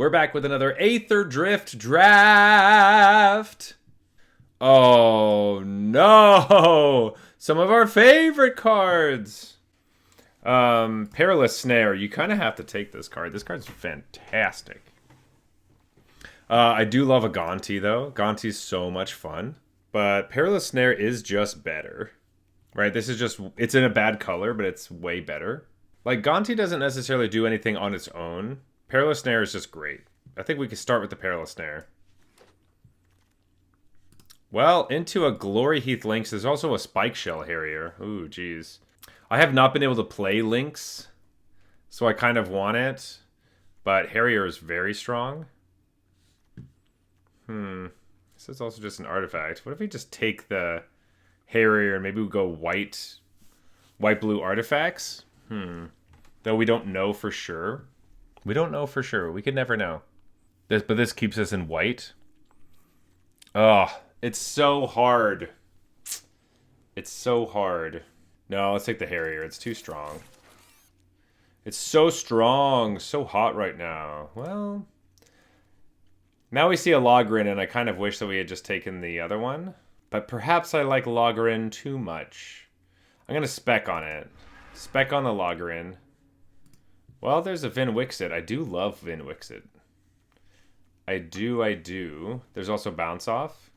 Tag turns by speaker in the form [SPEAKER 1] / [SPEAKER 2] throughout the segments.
[SPEAKER 1] We're back with another Aetherdrift draft. Oh no! Some of our favorite cards. Perilous Snare. You kind of have to take this card. This card's fantastic. I do love a Gonti though. Gonti's so much fun. But Perilous Snare is just better. Right? This is just, it's in a bad color, but it's way better. Like, Gonti doesn't necessarily do anything on its own. Perilous Snare is just great. I think we could start with the Perilous Snare. Well, into a Glory Heath Lynx. There's also a Spike Shell Harrier. Ooh, geez. I have not been able to play Lynx, so I kind of want it. But Harrier is very strong. This is also just an artifact. What if we just take the Harrier and maybe we go white-blue artifacts? Though we don't know for sure. We don't know for sure. We could never know. But this keeps us in white. Oh, it's so hard. It's so hard. No, let's take the Harrier. It's too strong. It's so strong. So hot right now. Well, now we see a Logrin, and I kind of wish that we had just taken the other one. But perhaps I like Logrin too much. I'm going to spec on it. Spec on the Logrin. Well, there's a Vin Wixit. I do love Vin Wixit. I do. There's also Bounce Off.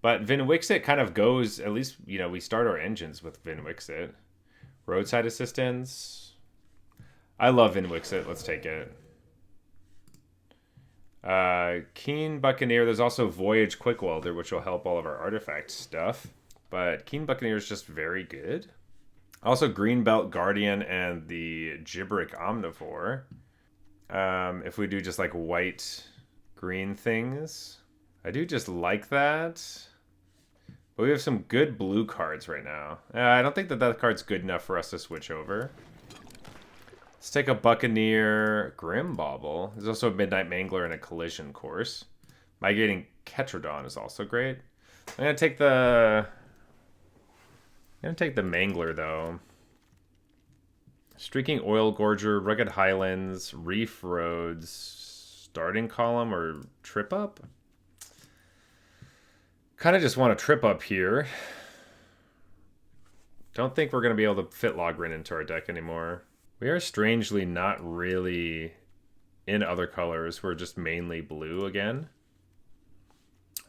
[SPEAKER 1] But Vin Wixit kind of goes, at least, you know, we start our engines with Vin Wixit. Roadside Assistance. I love Vin Wixit. Let's take it. Keen Buccaneer. There's also Voyage Quick Welder, which will help all of our artifact stuff. But Keen Buccaneer is just very good. Also, Greenbelt Guardian and the Gibberic Omnivore. If we do just like white-green things. I do just like that. But we have some good blue cards right now. I don't think that card's good enough for us to switch over. Let's take a Buccaneer Grimbauble. There's also a Midnight Mangler and a Collision Course. Migrating Ketrodon is also great. I'm going to take the Mangler, though. Streaking Oil Gorger, Rugged Highlands, Reef Roads, Starting Column, or Trip Up? Kind of just want to Trip Up here. Don't think we're going to be able to fit Logrin into our deck anymore. We are strangely not really in other colors. We're just mainly blue again.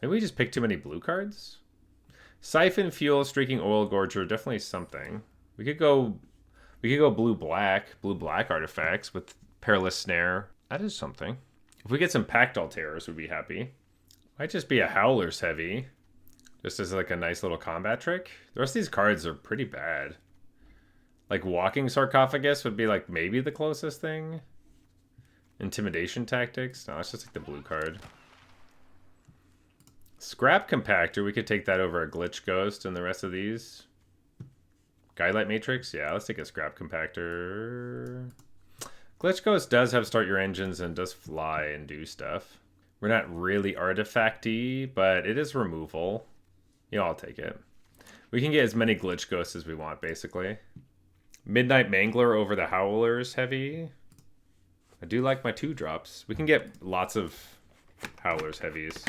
[SPEAKER 1] Maybe we just picked too many blue cards? Siphon, Fuel, Streaking Oil Gorger, definitely something. We could go blue-black artifacts with Perilous Snare. That is something. If we get some Pactol Terrors, we'd be happy. Might just be a Howler's Heavy. Just as like a nice little combat trick. The rest of these cards are pretty bad. Like Walking Sarcophagus would be like maybe the closest thing. Intimidation Tactics. No, let's just take the blue card. Scrap Compactor, we could take that over a Glitch Ghost and the rest of these. Guidelight Matrix, yeah, let's take a Scrap Compactor. Glitch Ghost does have Start Your Engines and does fly and do stuff. We're not really artifact-y, but it is removal. You know, I'll take it. We can get as many Glitch Ghosts as we want, basically. Midnight Mangler over the Howler's Heavy. I do like my 2-drops. We can get lots of Howler's Heavies.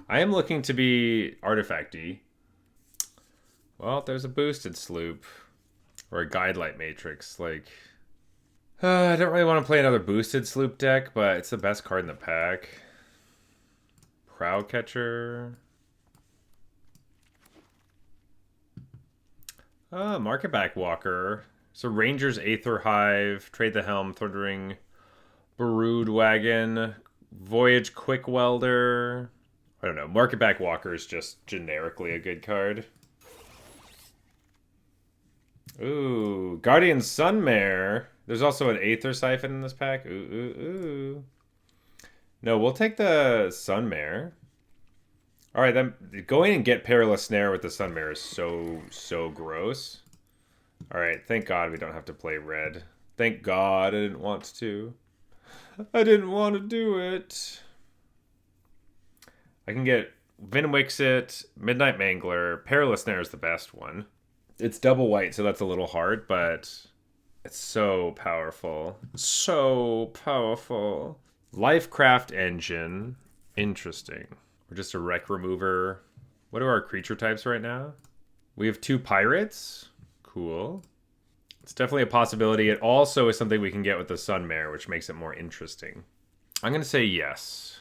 [SPEAKER 1] I am looking to be artifact-y. Well, there's a boosted sloop. Or a Guidelight Matrix. Like, I don't really want to play another boosted sloop deck, but it's the best card in the pack. Prowcatcher. Marketback Walker. So Ranger's Aether Hive. Trade the Helm. Thundering Brood Wagon. Voyage Quick Welder. I don't know. Marketback Walker is just generically a good card. Ooh, Guardian Sunmare. There's also an Aether Siphon in this pack. Ooh. No, we'll take the Sunmare. All right, then going and get Perilous Snare with the Sunmare is so gross. All right, thank God we don't have to play red. Thank God I didn't want to. I didn't want to do it. I can get Vin Wixit, Midnight Mangler. Perilous Snare is the best one. It's double white, so that's a little hard, but it's so powerful. So powerful. Lifecraft Engine. Interesting. We're just a wreck remover. What are our creature types right now? We have 2 pirates. Cool. It's definitely a possibility. It also is something we can get with the Sunmare, which makes it more interesting. I'm going to say yes.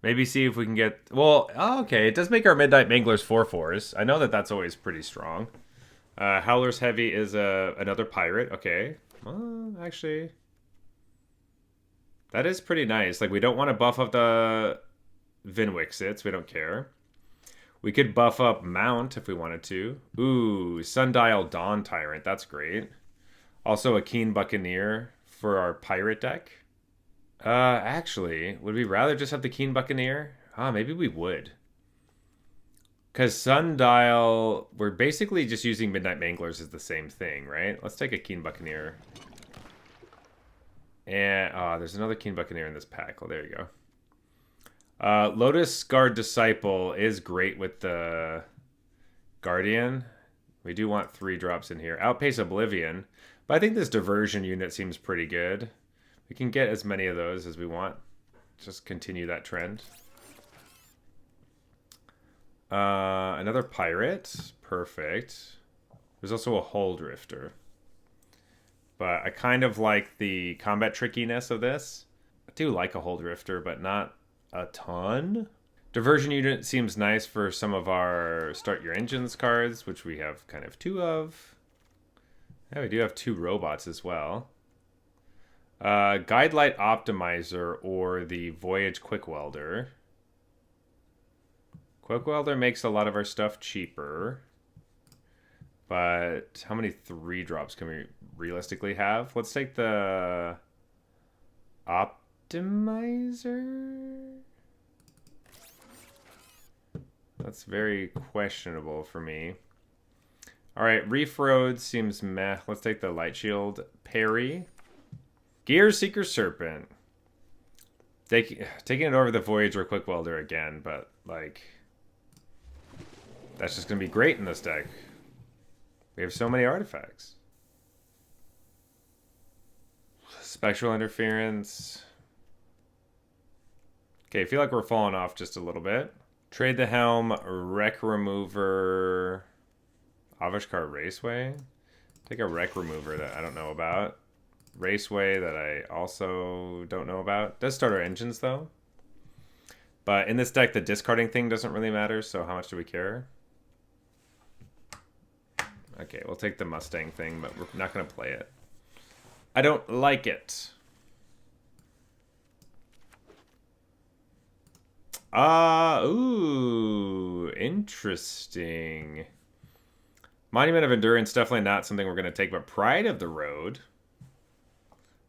[SPEAKER 1] Maybe see if we can get... Well, okay. It does make our Midnight Manglers 4/4s. I know that that's always pretty strong. Howler's Heavy is another pirate. Okay. Well, actually... That is pretty nice. Like, we don't want to buff up the Vinwixits. We don't care. We could buff up Mount if we wanted to. Ooh, Sundial Dawn Tyrant. That's great. Also a Keen Buccaneer for our pirate deck. Actually, would we rather just have the Keen Buccaneer? Maybe we would. Because Sundial, we're basically just using Midnight Manglers as the same thing, right? Let's take a Keen Buccaneer. And, there's another Keen Buccaneer in this pack. Oh, there you go. Lotus Guard Disciple is great with the Guardian. We do want 3 drops in here. Outpace Oblivion. But I think this Diversion unit seems pretty good. We can get as many of those as we want. Just continue that trend. Another Pirate. Perfect. There's also a Hull Drifter. But I kind of like the combat trickiness of this. I do like a Hull Drifter, but not a ton. Diversion unit seems nice for some of our Start Your Engines cards, which we have kind of 2 of. Yeah, we do have 2 robots as well. Guidelight Optimizer or the Voyage Quick Welder. Quick Welder makes a lot of our stuff cheaper. But how many 3 drops can we realistically have? Let's take the Optimizer. That's very questionable for me. All right, Reef Road seems meh. Let's take the Light Shield. Parry. Gear Seeker Serpent. Taking it over the Voyager Quick Welder again, but, like, that's just going to be great in this deck. We have so many artifacts. Spectral Interference. Okay, I feel like we're falling off just a little bit. Trade the Helm, Wreck Remover, Avishkar Raceway. Take a Wreck Remover that I don't know about. Raceway that I also don't know about. Does start our engines though. But in this deck, the discarding thing doesn't really matter, so how much do we care? Okay, we'll take the Mustang thing, but we're not going to play it. I don't like it. Ooh, interesting. Monument of Endurance, definitely not something we're going to take, but Pride of the Road.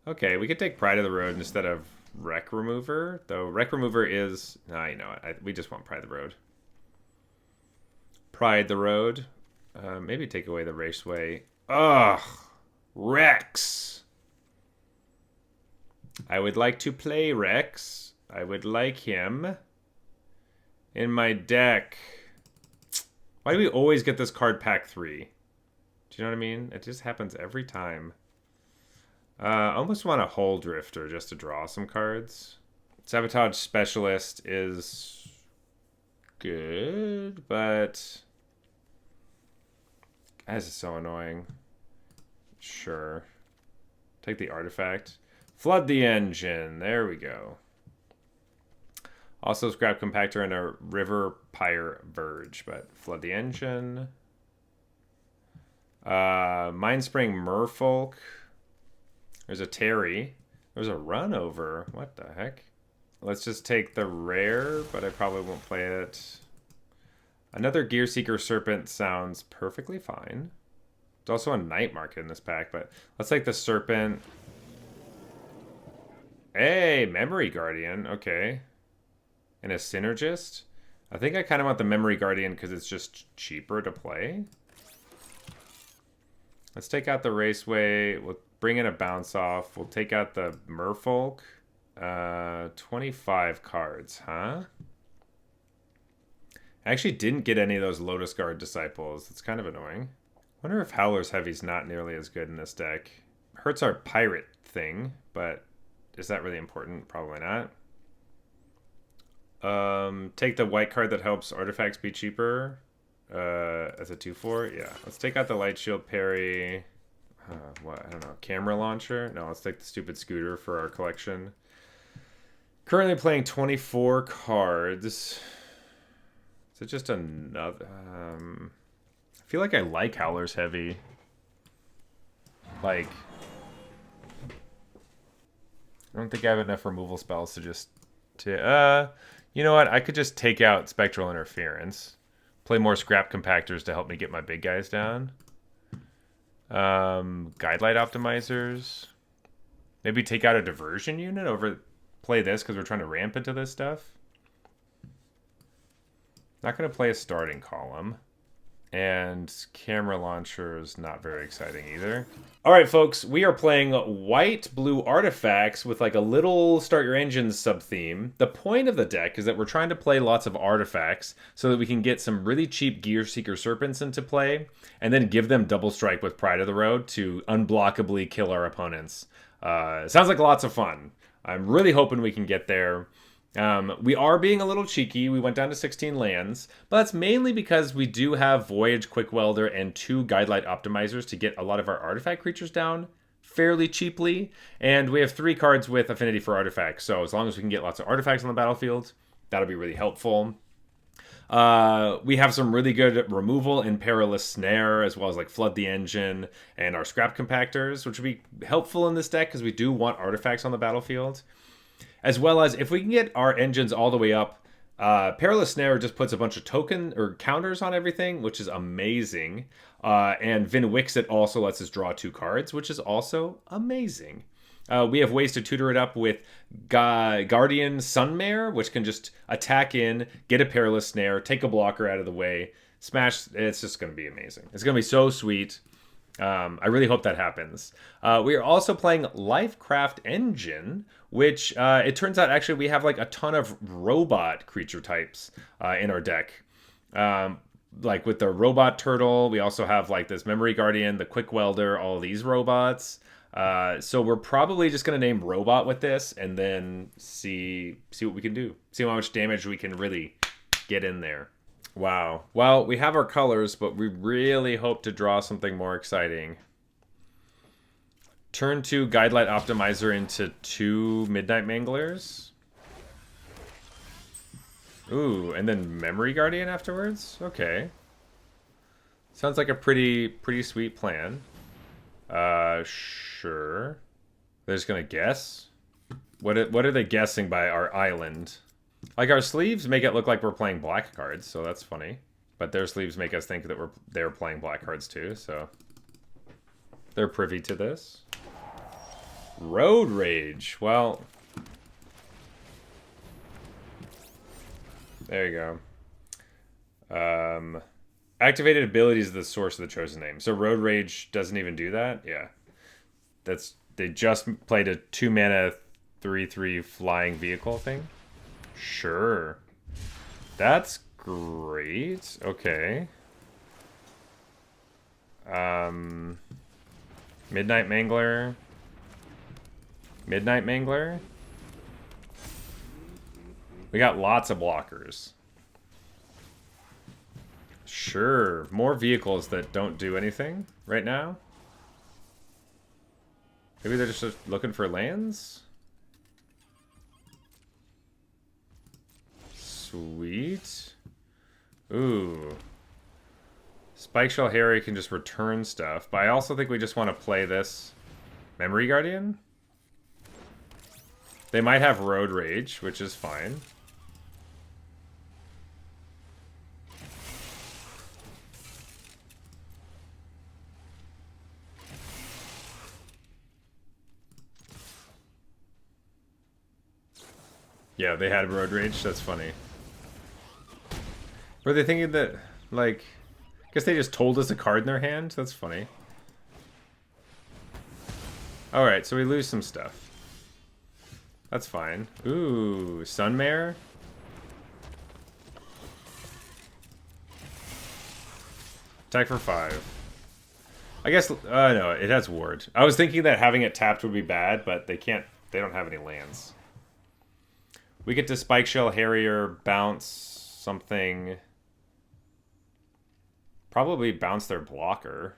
[SPEAKER 1] Okay, we could take Pride of the Road instead of Wreck Remover, though Wreck Remover is... Nah, you know what, we just want Pride of the Road. Pride the Road. Maybe take away the Raceway. Ugh, Rex. I would like to play Rex. I would like him in my deck. Why do we always get this card pack 3? Do you know what I mean? It just happens every time. I almost want a Hull Drifter just to draw some cards. Sabotage Specialist is good, but... This is so annoying. Sure. Take the artifact. Flood the engine. There we go. Also Scrap Compactor and a River Pyre Verge, but flood the engine. Mindspring Merfolk. There's a Terry. There's a Run Over. What the heck? Let's just take the rare, but I probably won't play it. Another Gear Seeker Serpent sounds perfectly fine. There's also a Night Market in this pack, but let's take the Serpent. Hey, Memory Guardian. Okay. And a Synergist. I think I kind of want the Memory Guardian because it's just cheaper to play. Let's take out the Raceway. We'll bring in a Bounce Off. We'll take out the Merfolk. 25 cards, huh? I actually didn't get any of those Lotus Guard Disciples. It's kind of annoying. Wonder if Howler's Heavy's not nearly as good in this deck. Hurts our pirate thing, but is that really important? Probably not. Take the white card that helps artifacts be cheaper. As a 2/4. Yeah, let's take out the light shield parry. What? I don't know. Camera launcher? No, let's take the stupid scooter for our collection. Currently playing 24 cards. Is it just another... I feel like I like Howler's Heavy. Like... I don't think I have enough removal spells to just... you know what? I could just take out Spectral Interference. Play more Scrap Compactors to help me get my big guys down. Guidelight Optimizers. Maybe take out a Diversion unit over... Play this because we're trying to ramp into this stuff. Not going to play a starting column. And camera launcher is not very exciting either. All right, folks, we are playing white-blue artifacts with like a little Start Your Engines sub-theme. The point of the deck is that we're trying to play lots of artifacts so that we can get some really cheap Gear Seeker Serpents into play and then give them double strike with Pride of the Road to unblockably kill our opponents. Sounds like lots of fun. I'm really hoping we can get there. We are being a little cheeky. We went down to 16 lands, but that's mainly because we do have Voyage, Quick Welder, and 2 Guidelight Optimizers to get a lot of our artifact creatures down fairly cheaply. And we have 3 cards with Affinity for Artifacts, so as long as we can get lots of artifacts on the battlefield, that'll be really helpful. We have some really good removal in Perilous Snare, as well as like Flood the Engine and our Scrap Compactors, which would be helpful in this deck because we do want artifacts on the battlefield. As well as if we can get our engines all the way up, Perilous Snare just puts a bunch of token or counters on everything, which is amazing. And Vin Wixit also lets us draw 2 cards, which is also amazing. We have ways to tutor it up with Guardian Sunmare, which can just attack in, get a Perilous Snare, take a blocker out of the way, smash. It's just going to be amazing. It's going to be so sweet. I really hope that happens. We are also playing Lifecraft Engine, which it turns out actually we have like a ton of robot creature types in our deck. Like with the Robot Turtle, we also have like this Memory Guardian, the Quick Welder, all these robots. So we're probably just going to name Robot with this and then see what we can do. See how much damage we can really get in there. Wow. Well, we have our colors, but we really hope to draw something more exciting. Turn 2 Guidelight Optimizer into 2 Midnight Manglers. Ooh, and then Memory Guardian afterwards? Okay. Sounds like a pretty sweet plan. Sure. They're just gonna guess? What are they guessing by our island? Like, our sleeves make it look like we're playing black cards, so that's funny. But their sleeves make us think that they're playing black cards too, so... They're privy to this. Road Rage. Well... There you go. Activated abilities is the source of the chosen name. So Road Rage doesn't even do that? Yeah. They just played a 2-mana 3/3 flying vehicle thing? Sure. That's great. Okay. Midnight Mangler. Midnight Mangler. We got lots of blockers. Sure. More vehicles that don't do anything right now. Maybe they're just looking for lands? Sweet. Ooh. Spikeshell Harry can just return stuff, but I also think we just want to play this Memory Guardian. They might have Road Rage, which is fine. Yeah, they had Road Rage. That's funny. Were they thinking that, like... I guess they just told us a card in their hand? That's funny. Alright, so we lose some stuff. That's fine. Ooh, Sunmare? Attack for 5. I guess... no, it has Ward. I was thinking that having it tapped would be bad, but they can't They don't have any lands. We get to Spike Shell Harrier, bounce something. Probably bounce their blocker.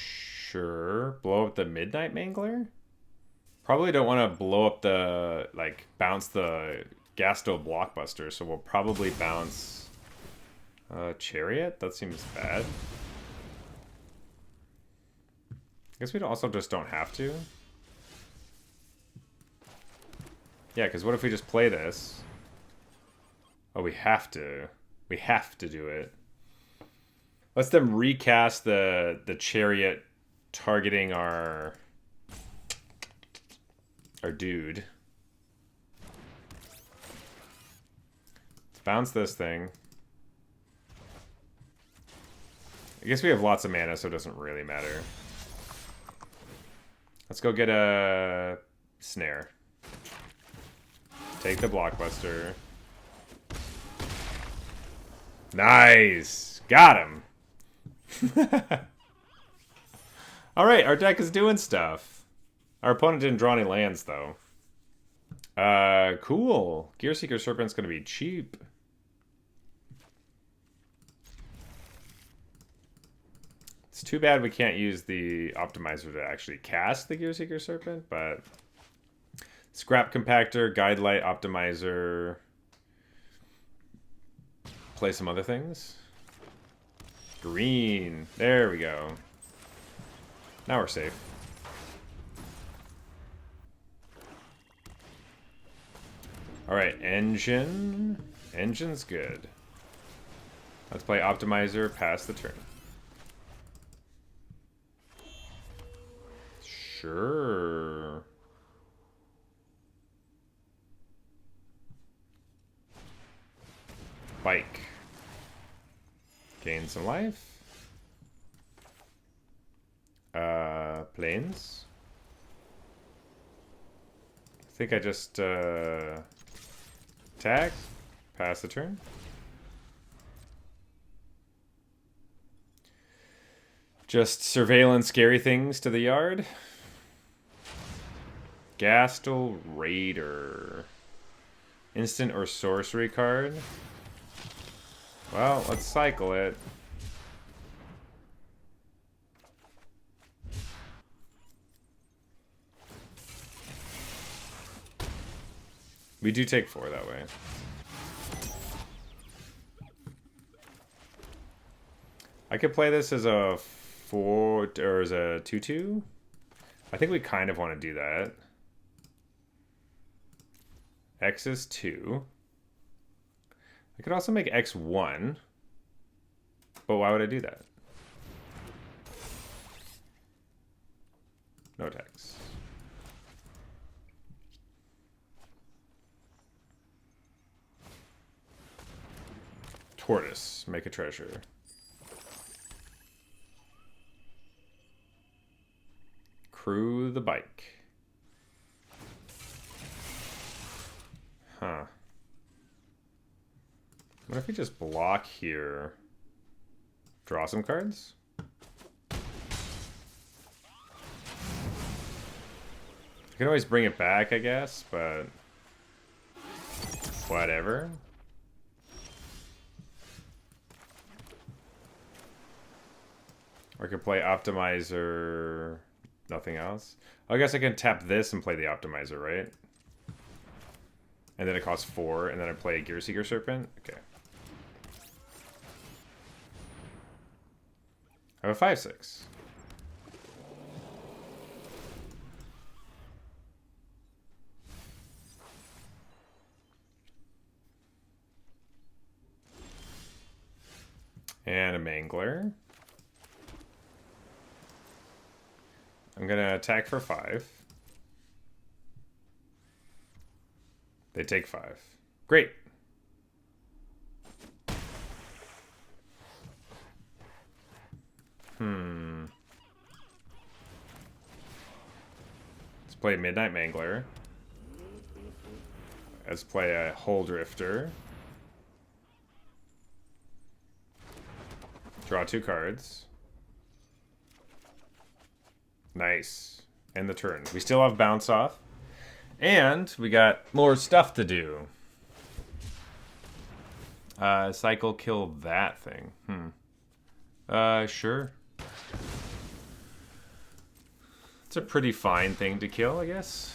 [SPEAKER 1] Sure. Blow up the Midnight Mangler? Probably don't want to blow up the, like, bounce the Gasto Blockbuster, so we'll probably bounce Chariot? That seems bad. I guess we also just don't have to. Yeah, because what if we just play this? Oh, we have to. We have to do it. Let's them recast the Chariot targeting our dude. Let's bounce this thing. I guess we have lots of mana, so it doesn't really matter. Let's go get a snare. Take the Blockbuster. Nice! Got him! Alright, our deck is doing stuff. Our opponent didn't draw any lands, though. Cool. Gearseeker Serpent's gonna be cheap. It's too bad we can't use the Optimizer to actually cast the Gearseeker Serpent, but... Scrap Compactor, Guidelight, Optimizer... Play some other things. Green. There we go. Now we're safe. Alright, Engine. Engine's good. Let's play Optimizer, pass the turn. Sure. Bike. Gain some life. Planes. I think I just attack, pass the turn. Just surveillance scary things to the yard. Gastel Raider. Instant or sorcery card. Well, let's cycle it. We do take 4 that way. I could play this as a 4 or as a 2/2. I think we kind of want to do that. X is 2. I could also make X 1. But why would I do that? No attacks. Tortoise, make a treasure. Crew the bike. Huh. What if we just block here? Draw some cards? I can always bring it back, I guess, but... whatever. Or I could play Optimizer... nothing else. I guess I can tap this and play the Optimizer, right? And then it costs 4, and then I play a Gearseeker Serpent? Okay. I have a 5/6. And a Mangler. I'm gonna attack for 5. They take 5. Great. Let's play Midnight Mangler. Let's play a Hole Drifter. Draw 2 cards. Nice. End the turn. We still have bounce off. And we got more stuff to do. Cycle kill that thing. Sure. It's a pretty fine thing to kill, I guess.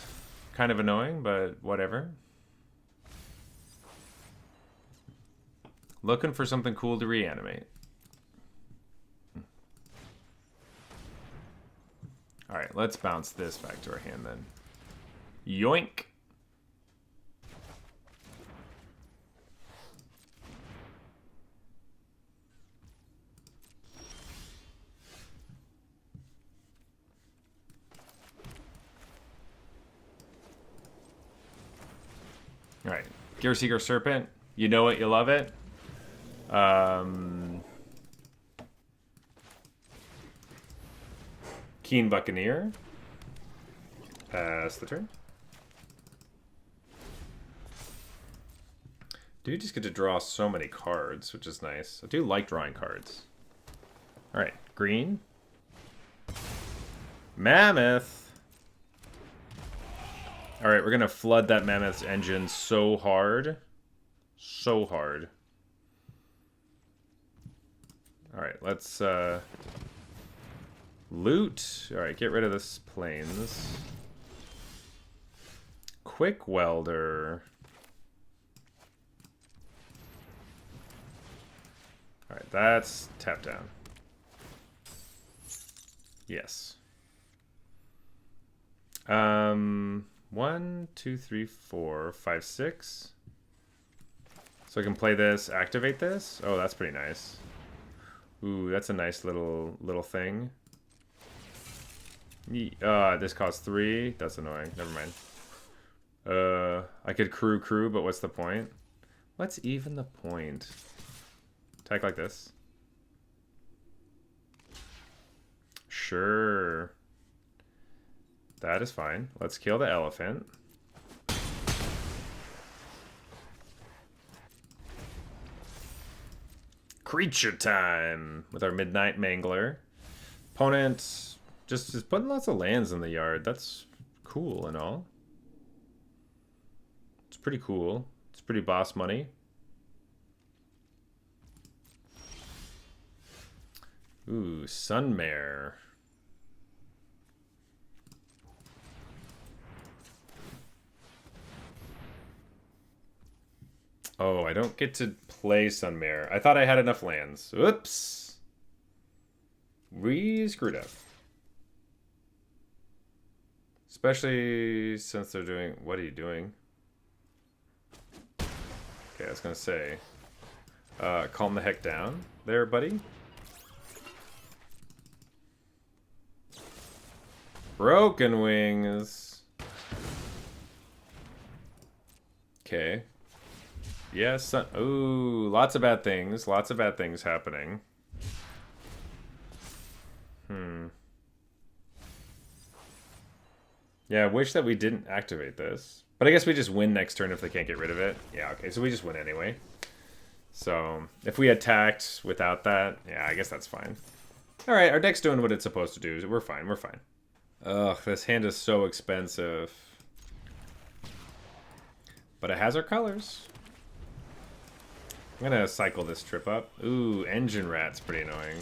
[SPEAKER 1] Kind of annoying, but whatever. Looking for something cool to reanimate. Alright, let's bounce this back to our hand then. Yoink! Alright, Gearseeker Serpent. You know it, you love it. Keen Buccaneer. Pass the turn. Do just get to draw so many cards, which is nice. I do like drawing cards. Alright, green. Mammoth. Alright, we're gonna flood that Mammoth's engine so hard. So hard. Alright, let's loot. Alright, get rid of this planes. Quick Welder. Alright, that's tap down. Yes. 1, 2, 3, 4, 5, 6. So I can play this, activate this. Oh, that's pretty nice. Ooh, that's a nice little thing. This costs 3. That's annoying. Never mind. I could crew, but what's the point? What's even the point? Attack like this. Sure. That is fine. Let's kill the elephant. Creature time with our Midnight Mangler. Opponent just is putting lots of lands in the yard. That's cool and all. It's pretty cool. It's pretty boss money. Ooh, Sunmare. Oh, I don't get to play Sunmare. I thought I had enough lands. Oops. We screwed up. Especially since they're doing... What are you doing? Okay, I was going to say. Calm the heck down there, buddy. Broken Wings. Okay. Yes. Ooh, lots of bad things. Lots of bad things happening. Yeah, I wish that we didn't activate this. But I guess we just win next turn if they can't get rid of it. Yeah, okay, so we just win anyway. So, if we attacked without that, yeah, I guess that's fine. Alright, our deck's doing what it's supposed to do. We're fine, we're fine. Ugh, this hand is so expensive. But it has our colors. I'm gonna cycle this trip up. Ooh, Engine Rat's pretty annoying.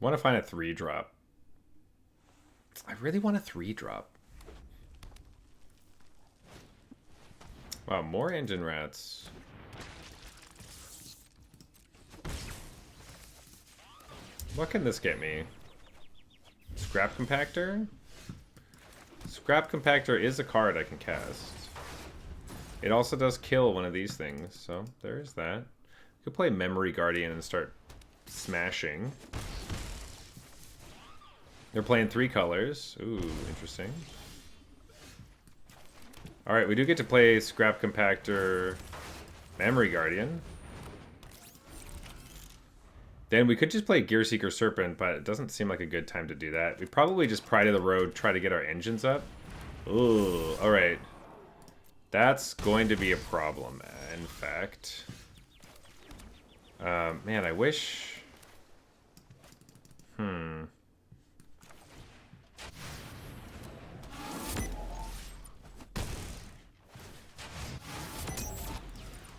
[SPEAKER 1] I want to find a 3-drop. I really want a 3-drop. Wow, more Engine Rats. What can this get me? Scrap Compactor? Scrap Compactor is a card I can cast. It also does kill one of these things, so there is that. You could play Memory Guardian and start smashing. They're playing 3 colors. Ooh, interesting. Alright, we do get to play Scrap Compactor, Memory Guardian. Then we could just play Gearseeker Serpent, but it doesn't seem like a good time to do that. We probably just Pride of the Road, try to get our engines up. Ooh, alright. That's going to be a problem, in fact. Man, I wish...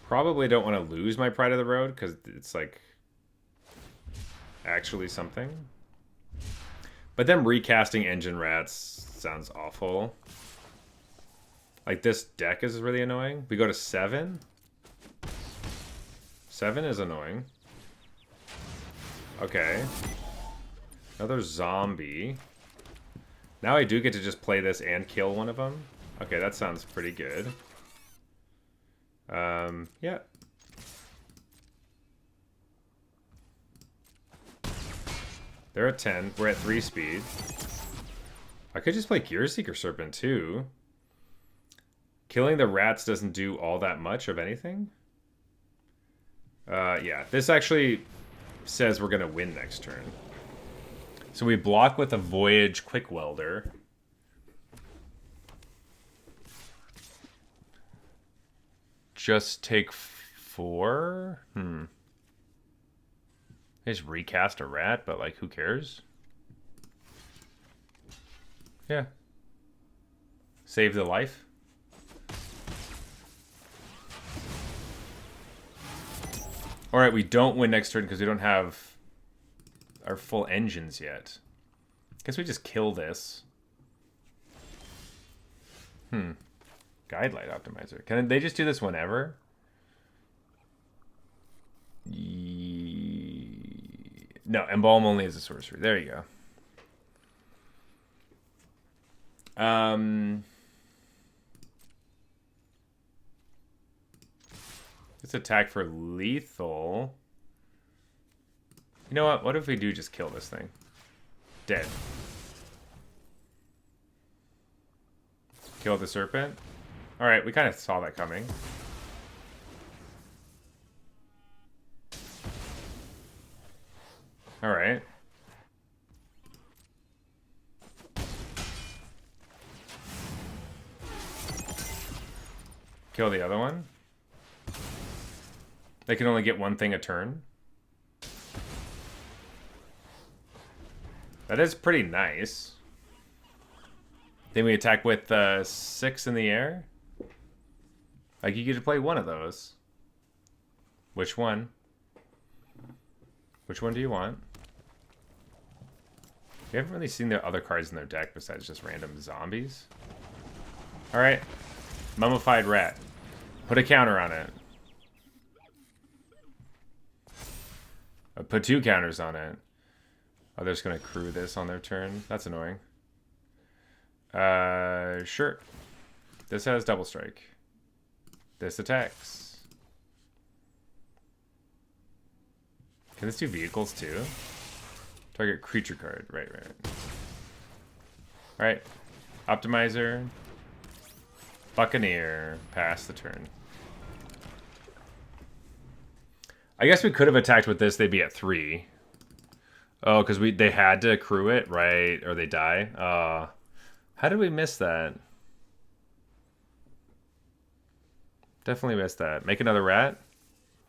[SPEAKER 1] Probably don't want to lose my Pride of the Road, because it's, like, actually something. But them recasting Engine Rats sounds awful. Like, this deck is really annoying. We go to 7. 7 is annoying. Okay. Another zombie. Now I do get to just play this and kill one of them. Okay, that sounds pretty good. Yeah. They're at 10. We're at 3 speed. I could just play Gear Seeker Serpent too. Killing the rats doesn't do all that much of anything. Yeah, this actually says we're gonna win next turn. So we block with a Voyage Quick Welder. Just take 4? Just recast a rat, but like, who cares? Yeah. Save the life. Alright, we don't win next turn because we don't have our full engines yet. Guess we just kill this. Guidelight Optimizer. Can they just do this whenever? No, Embalm only is a sorcery. There you go. Let's attack for lethal. You know what? What if we do just kill this thing? Dead. Kill the serpent. Alright, we kind of saw that coming. Alright. Kill the other one. They can only get one thing a turn. That is pretty nice. Then we attack with 6 in the air. Like, you get to play one of those. Which one? Which one do you want? We haven't really seen the other cards in their deck besides just random zombies. Alright. Mummified Rat. Put a counter on it. Put 2 counters on it. Oh, they're just going to crew this on their turn. That's annoying. Sure. This has double strike. This attacks. Can this do vehicles too? Target creature card. Right. Alright. Optimizer. Buccaneer. Pass the turn. I guess we could have attacked with this. They'd be at 3. Oh, because they had to accrue it, right? Or they die. How did we miss that? Definitely missed that. Make another rat?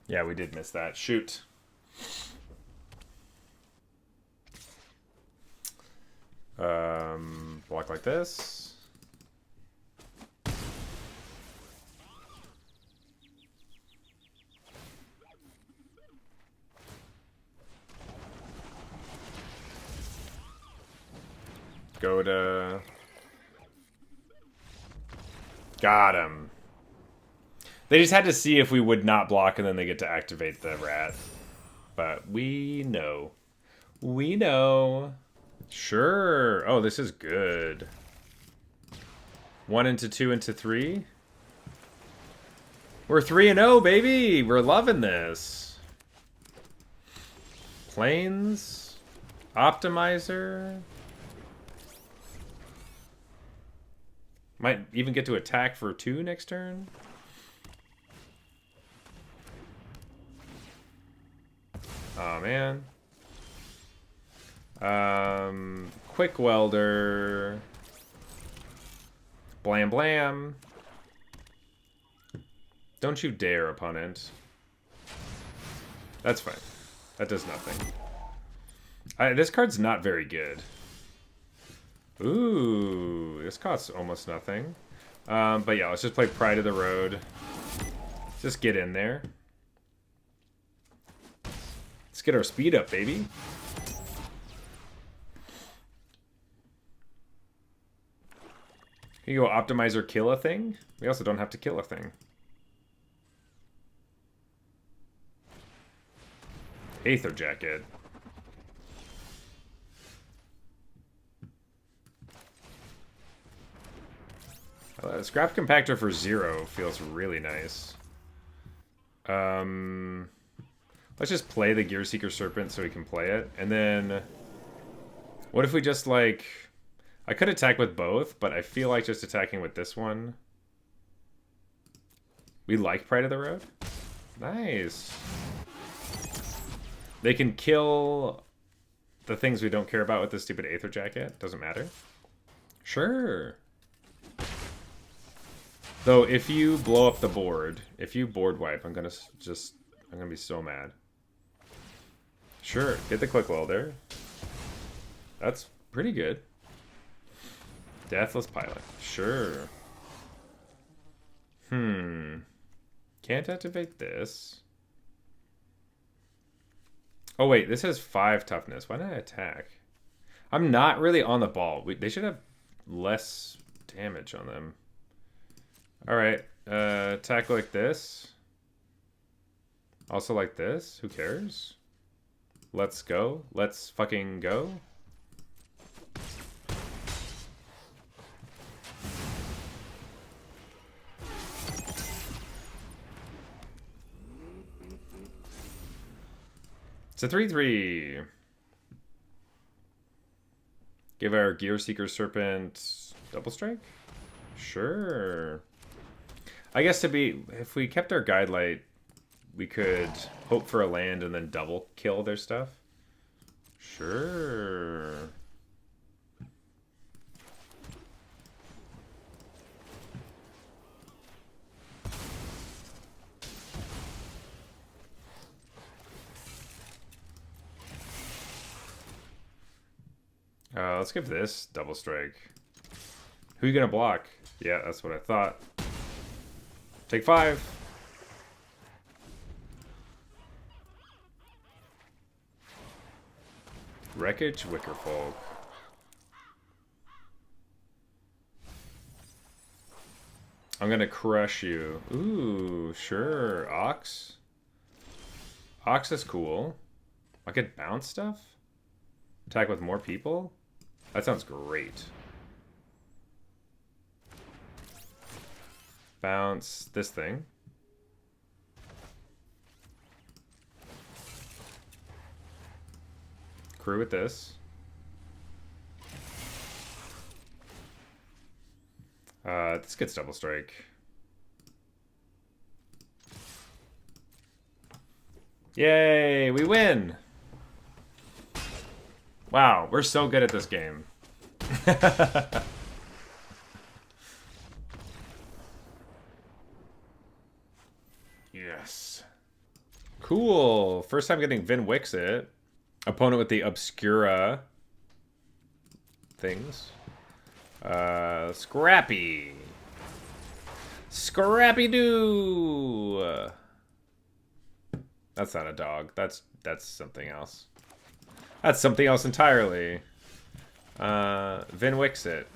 [SPEAKER 1] Yeah, we did miss that. Shoot. Block like this. Go to... Got him. They just had to see if we would not block, and then they get to activate the rat. But we know. We know. Sure. Oh, this is good. 1 into 2 into 3. We're 3-0, baby. We're loving this. Planes. Optimizer. Might even get to attack for 2 next turn. Oh, man. Quick Welder. Blam blam. Don't you dare, opponent. That's fine. That does nothing. This card's not very good. Ooh, this costs almost nothing. But yeah, let's just play Pride of the Road. Just get in there. Let's get our speed up, baby. Here you go, Optimizer, kill a thing. We also don't have to kill a thing. Aether Jacket. Scrap Compactor for 0 feels really nice. Let's just play the Gear Seeker Serpent so we can play it. And then... what if we just, like... I could attack with both, but I feel like just attacking with this one. We like Pride of the Road. Nice. They can kill the things we don't care about with this stupid Aether Jacket. Doesn't matter. Sure. Though, if you blow up the board, if you board wipe, I'm gonna be so mad. Sure, get the click well there. That's pretty good. Deathless Pilot. Sure. Can't activate this. Oh wait, this has 5 toughness. Why did I attack? I'm not really on the ball. They should have less damage on them. Alright, attack like this. Also like this. Who cares? Let's go. Let's fucking go. It's a 3/3. Give our Gear Seeker Serpent double strike? Sure. I guess if we kept our Guide Light, we could hope for a land and then double kill their stuff. Sure. Let's give this double strike. Who are you gonna block? Yeah, that's what I thought. Take 5. Wreckage, Wickerfolk. I'm gonna crush you. Ooh, sure. Ox. Ox is cool. I could bounce stuff? Attack with more people? That sounds great. Bounce this thing. Crew with this. This gets double strike. Yay, we win! Wow, we're so good at this game. Yes. Cool. First time getting Vin Wixit. Opponent with the Obscura things. Scrappy. Scrappy-Doo. That's not a dog. That's something else. That's something else entirely. Vin Wixit.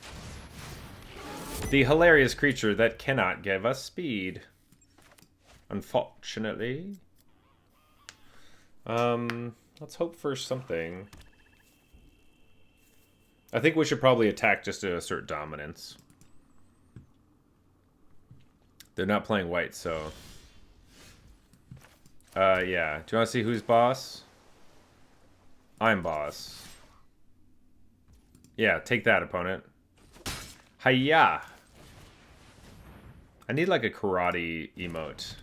[SPEAKER 1] The hilarious creature that cannot give us speed. Unfortunately. Let's hope for something. I think we should probably attack just to assert dominance. They're not playing white, so... yeah. Do you want to see who's boss? I'm boss. Yeah, take that, opponent. Hiya! I need, like, a karate emote.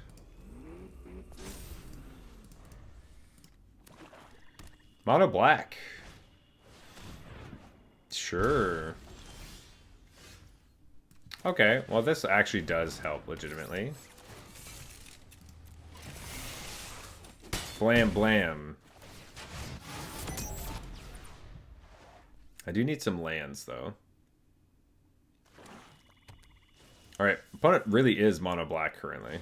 [SPEAKER 1] Mono black. Sure. Okay, well, this actually does help legitimately. Blam blam. I do need some lands, though. Alright, opponent really is mono black currently.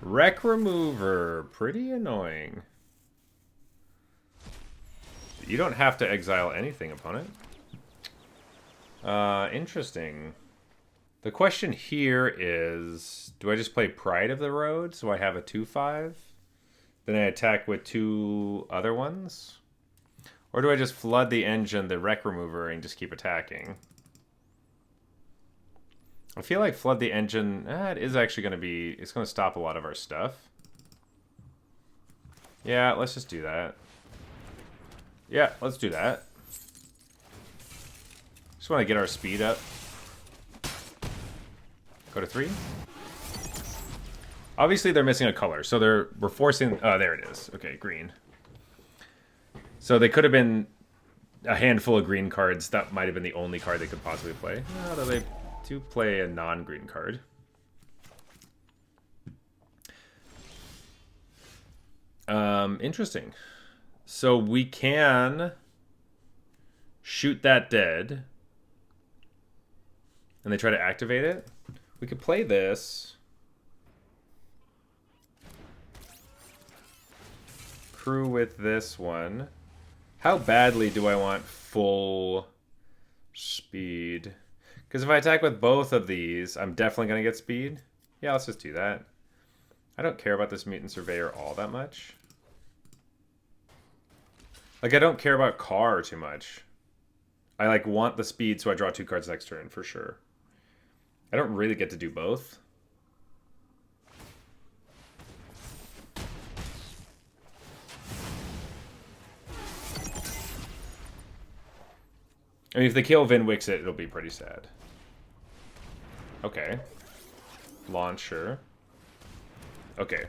[SPEAKER 1] Wreck Remover. Pretty annoying. You don't have to exile anything, opponent. Interesting. The question here is, do I just play Pride of the Road so I have a 2/5? Then I attack with 2 other ones? Or do I just flood the engine, the Wreck Remover, and just keep attacking? I feel like flood the engine, it is actually going to be, it's going to stop a lot of our stuff. Yeah, let's just do that. Yeah, let's do that. Just want to get our speed up. Go to 3. Obviously, they're missing a color, so we're forcing... Oh, there it is. Okay, green. So they could have been a handful of green cards. That might have been the only card they could possibly play. Although they do play a non-green card. Interesting. So we can shoot that dead. And they try to activate it. We could play this. Crew with this one. How badly do I want full speed? Because if I attack with both of these, I'm definitely going to get speed. Yeah, let's just do that. I don't care about this Mutant Surveyor all that much. Like, I don't care about Car too much. I, like, want the speed so I draw 2 cards next turn, for sure. I don't really get to do both. I mean, if they kill Vin Wixit, it'll be pretty sad. Okay. Launcher. Okay.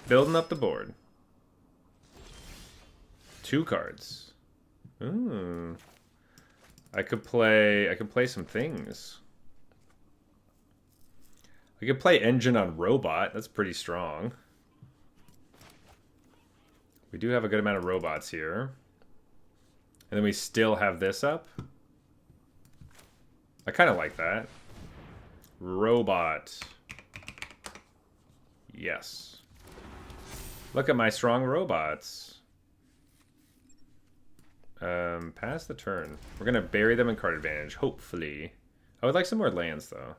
[SPEAKER 1] Building up the board. 2 cards. Ooh. I could play some things. I could play Engine on Robot. That's pretty strong. We do have a good amount of robots here. And then we still have this up. I kind of like that. Robot. Yes. Look at my strong robots. Pass the turn. We're going to bury them in card advantage, hopefully. I would like some more lands, though.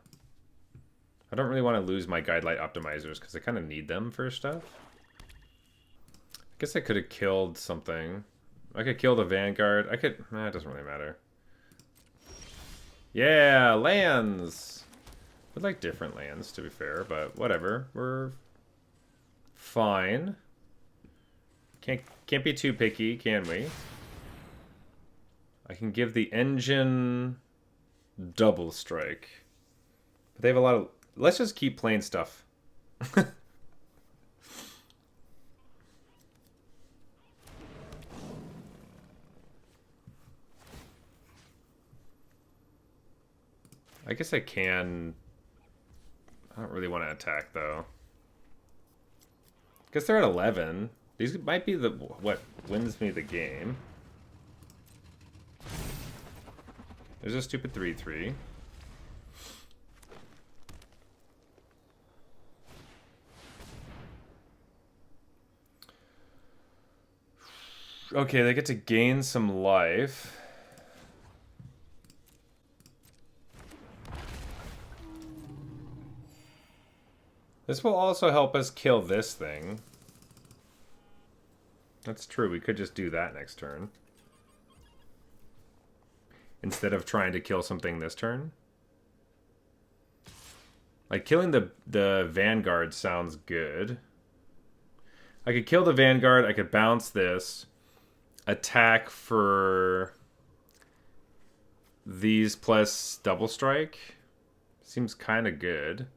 [SPEAKER 1] I don't really want to lose my Guidelight Optimizers, because I kind of need them for stuff. I guess I could have killed something. I could kill the Vanguard. I could... it doesn't really matter. Yeah, lands! I'd like different lands, to be fair, but whatever. We're fine. Can't be too picky, can we? I can give the engine double strike. But they have a lot of... Let's just keep playing stuff. I guess I can... I don't really want to attack, though. Guess they're at 11. These might be what wins me the game. There's a stupid 3/3. Okay, they get to gain some life. This will also help us kill this thing. That's true, we could just do that next turn. Instead of trying to kill something this turn. Like, killing the Vanguard sounds good. I could kill the Vanguard, I could bounce this. Attack for these plus double strike. Seems kind of good.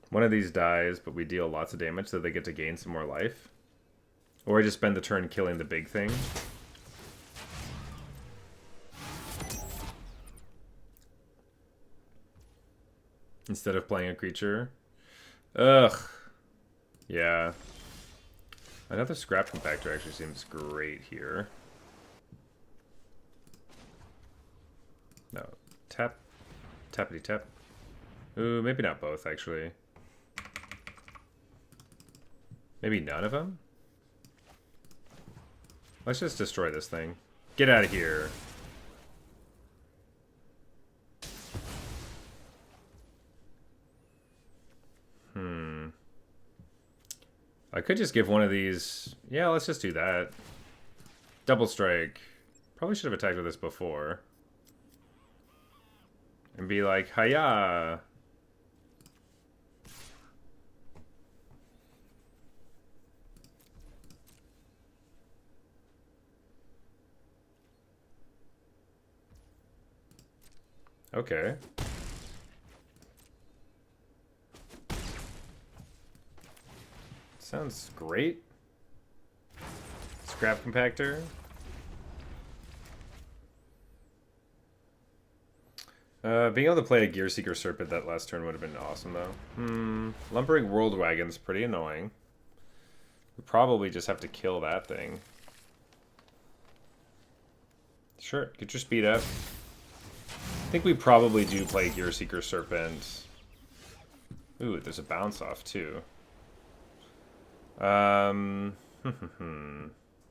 [SPEAKER 1] One of these dies, but we deal lots of damage so they get to gain some more life. Or I just spend the turn killing the big thing. Instead of playing a creature. Ugh. Yeah. Another scrap compactor actually seems great here. No. Tap. Tappity tap. Ooh, maybe not both, actually. Maybe none of them? Let's just destroy this thing. Get out of here. I could just give one of these... Yeah, let's just do that. Double strike. Probably should have attacked with this before. And be like, hiya! Okay. Sounds great. Scrap compactor. Being able to play a Gear Seeker Serpent that last turn would have been awesome, though. Lumbering World Wagon's pretty annoying. We probably just have to kill that thing. Sure, get your speed up. I think we probably do play Gear Seeker Serpent. Ooh, there's a bounce off, too. Guardian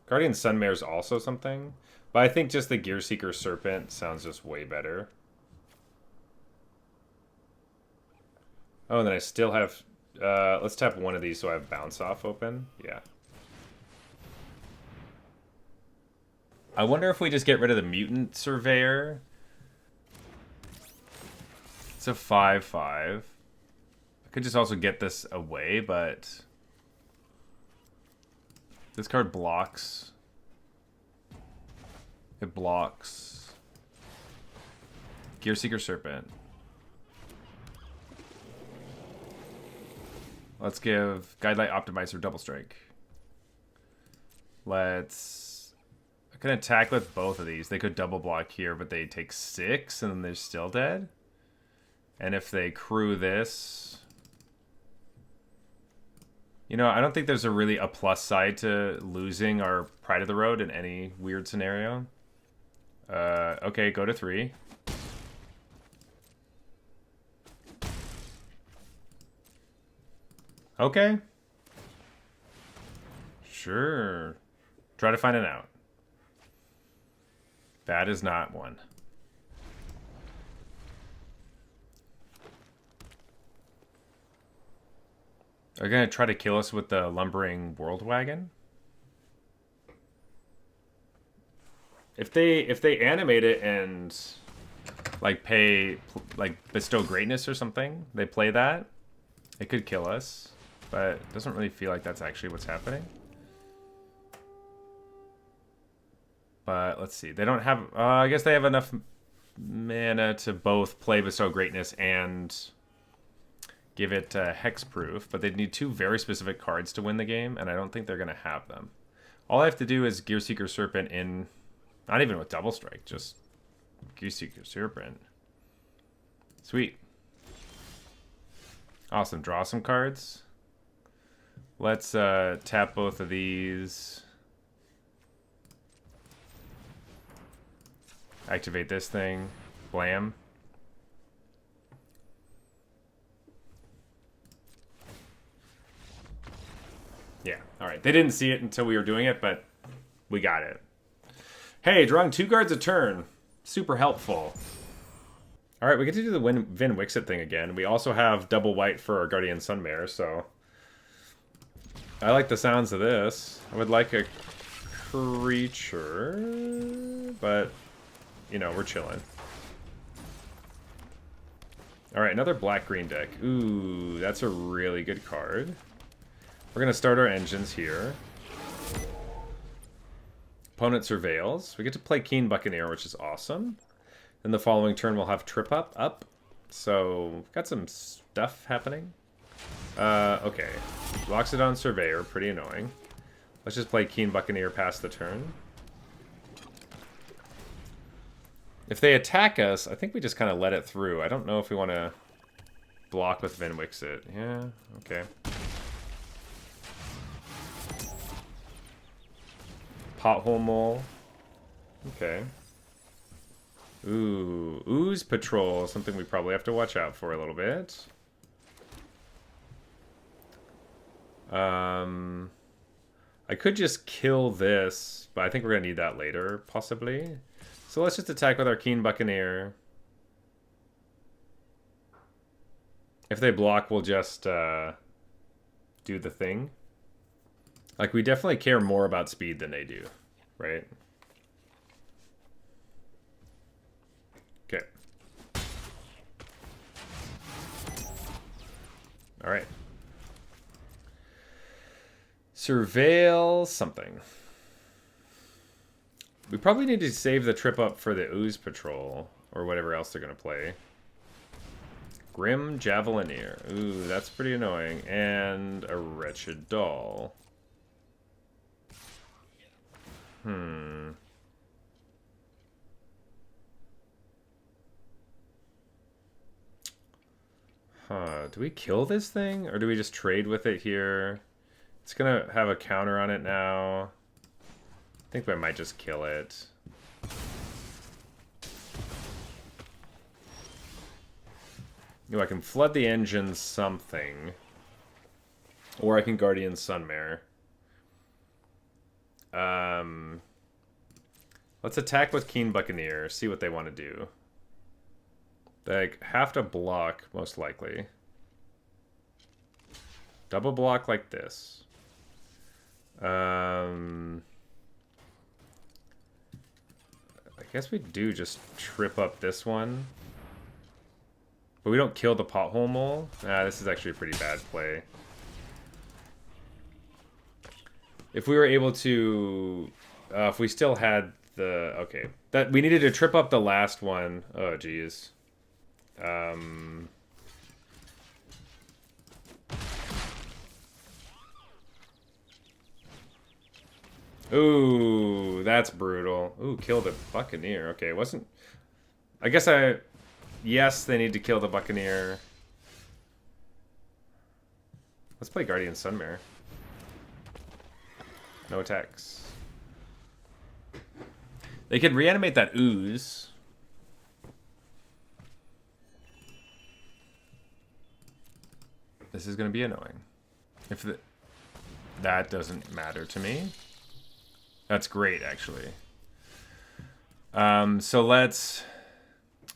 [SPEAKER 1] Sunmare is also something. But I think just the Gear Seeker Serpent sounds just way better. Oh, and then I still have... let's tap one of these so I have bounce off open. Yeah. I wonder if we just get rid of the Mutant Surveyor. It's a 5/5. I could just also get this away, but... This card blocks. It blocks. Gear Seeker Serpent. Let's give Guidelight Optimizer double strike. Let's... I can attack with both of these. They could double block here, but they take 6 and then they're still dead. And if they crew this... You know, I don't think there's really a plus side to losing our Pride of the Road in any weird scenario. Okay, go to 3. Okay. Sure. Try to find an out. That is not one. Are they gonna try to kill us with the Lumbering World Wagon? If they animate it and like bestow greatness or something, they play that, it could kill us, but it doesn't really feel like that's actually what's happening. But let's see, they don't have. I guess they have enough mana to both play bestow greatness and give it hexproof, but they'd need 2 very specific cards to win the game, and I don't think they're going to have them. All I have to do is Gear Seeker Serpent in... Not even with double strike, just Gear Seeker Serpent. Sweet. Awesome. Draw some cards. Let's tap both of these. Activate this thing. Blam. Yeah, alright. They didn't see it until we were doing it, but we got it. Hey, drawing 2 cards a turn. Super helpful. Alright, we get to do the Vin Wixit thing again. We also have double white for our Guardian Sunmare, so... I like the sounds of this. I would like a creature, but, you know, we're chilling. Alright, another black-green deck. Ooh, that's a really good card. We're going to start our engines here. Opponent surveils. We get to play Keen Buccaneer, which is awesome. Then the following turn we'll have Trip Up. So, got some stuff happening. Okay. Locks it on Surveyor, pretty annoying. Let's just play Keen Buccaneer past the turn. If they attack us, I think we just kind of let it through. I don't know if we want to block with Vin Wixit. Yeah, okay. Pothole Mole. Okay. Ooh, Ooze Patrol, something we probably have to watch out for a little bit. I could just kill this, but I think we're going to need that later, possibly. So let's just attack with our Keen Buccaneer. If they block, we'll just do the thing. Like, we definitely care more about speed than they do, right? Okay. All right. Surveil something. We probably need to save the trip up for the Ooze Patrol, or whatever else they're going to play. Grim Javelineer. Ooh, that's pretty annoying. And a Wretched Doll. Do we kill this thing? Or do we just trade with it here? It's gonna have a counter on it now. I think I might just kill it. Ooh, I can flood the engine something. Or I can Guardian Sunmare. Let's attack with Keen Buccaneer, see what they want to do. They have to block, most likely. Double block like this. I guess we do just trip up this one. But we don't kill the Pothole Mole. This is actually a pretty bad play. If we were able to... if we still had the... Okay. We needed to trip up the last one. Oh, geez. Ooh, that's brutal. Ooh, kill the Buccaneer. Okay, it wasn't... I guess Yes, they need to kill the Buccaneer. Let's play Guardian Sunmare. No attacks. They could reanimate that Ooze. This is going to be annoying. That doesn't matter to me. That's great, actually. So let's...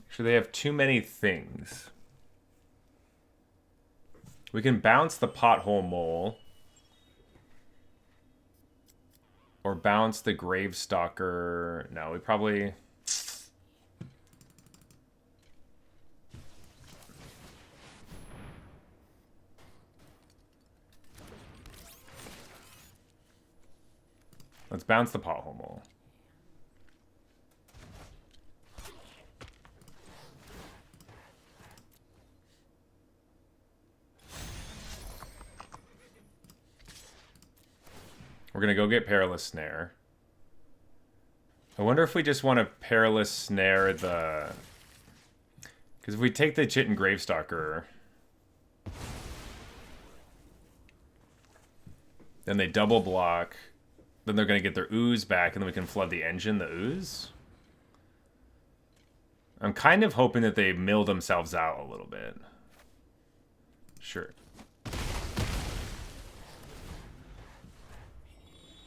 [SPEAKER 1] Actually, they have too many things. We can bounce the Pothole Mole. Or bounce the Gravestalker. No, we probably... Let's bounce the Pothole Mole. We're going to go get Perilous Snare. I wonder if we just want to Perilous Snare the... Because if we take the Chitin Gravestalker... Then they double block... Then they're going to get their Ooze back, and then we can flood the engine, the Ooze. I'm kind of hoping that they mill themselves out a little bit. Sure.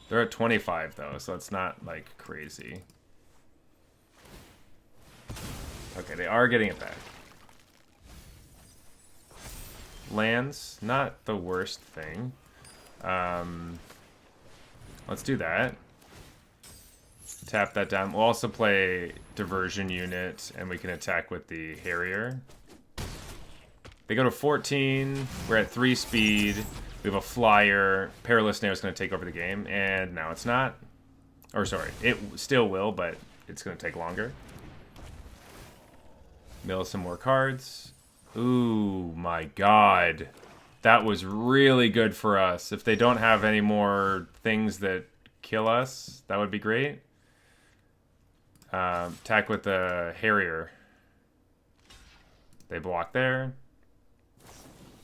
[SPEAKER 1] They're at 25, though, so it's not, like, crazy. Okay, they are getting it back. Lands, not the worst thing. Let's do that. Tap that down. We'll also play Diversion Unit, and we can attack with the Harrier. They go to 14. We're at 3 speed. We have a flyer. Perilous Snare is going to take over the game, and now it's not. Or, sorry, it still will, but it's going to take longer. Mill some more cards. Ooh, my God. That was really good for us. If they don't have any more things that kill us, that would be great. Attack with the Harrier. They block there.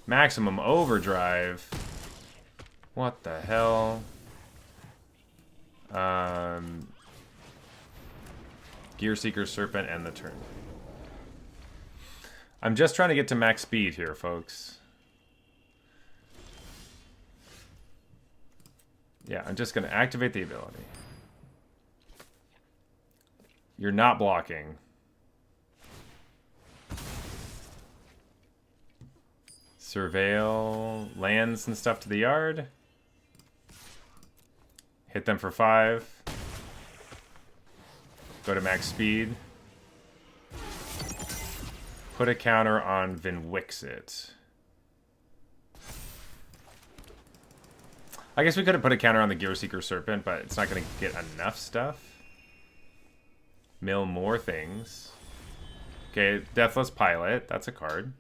[SPEAKER 1] Maximum Overdrive. What the hell? Gear Seeker Serpent and the turn. I'm just trying to get to max speed here, folks. Yeah, I'm just going to activate the ability. You're not blocking. Surveil lands and stuff to the yard. Hit them for 5. Go to max speed. Put a counter on Vinwixit. I guess we could have put a counter on the Gear Seeker Serpent, but it's not going to get enough stuff. Mill more things. Okay, Deathless Pilot. That's a card.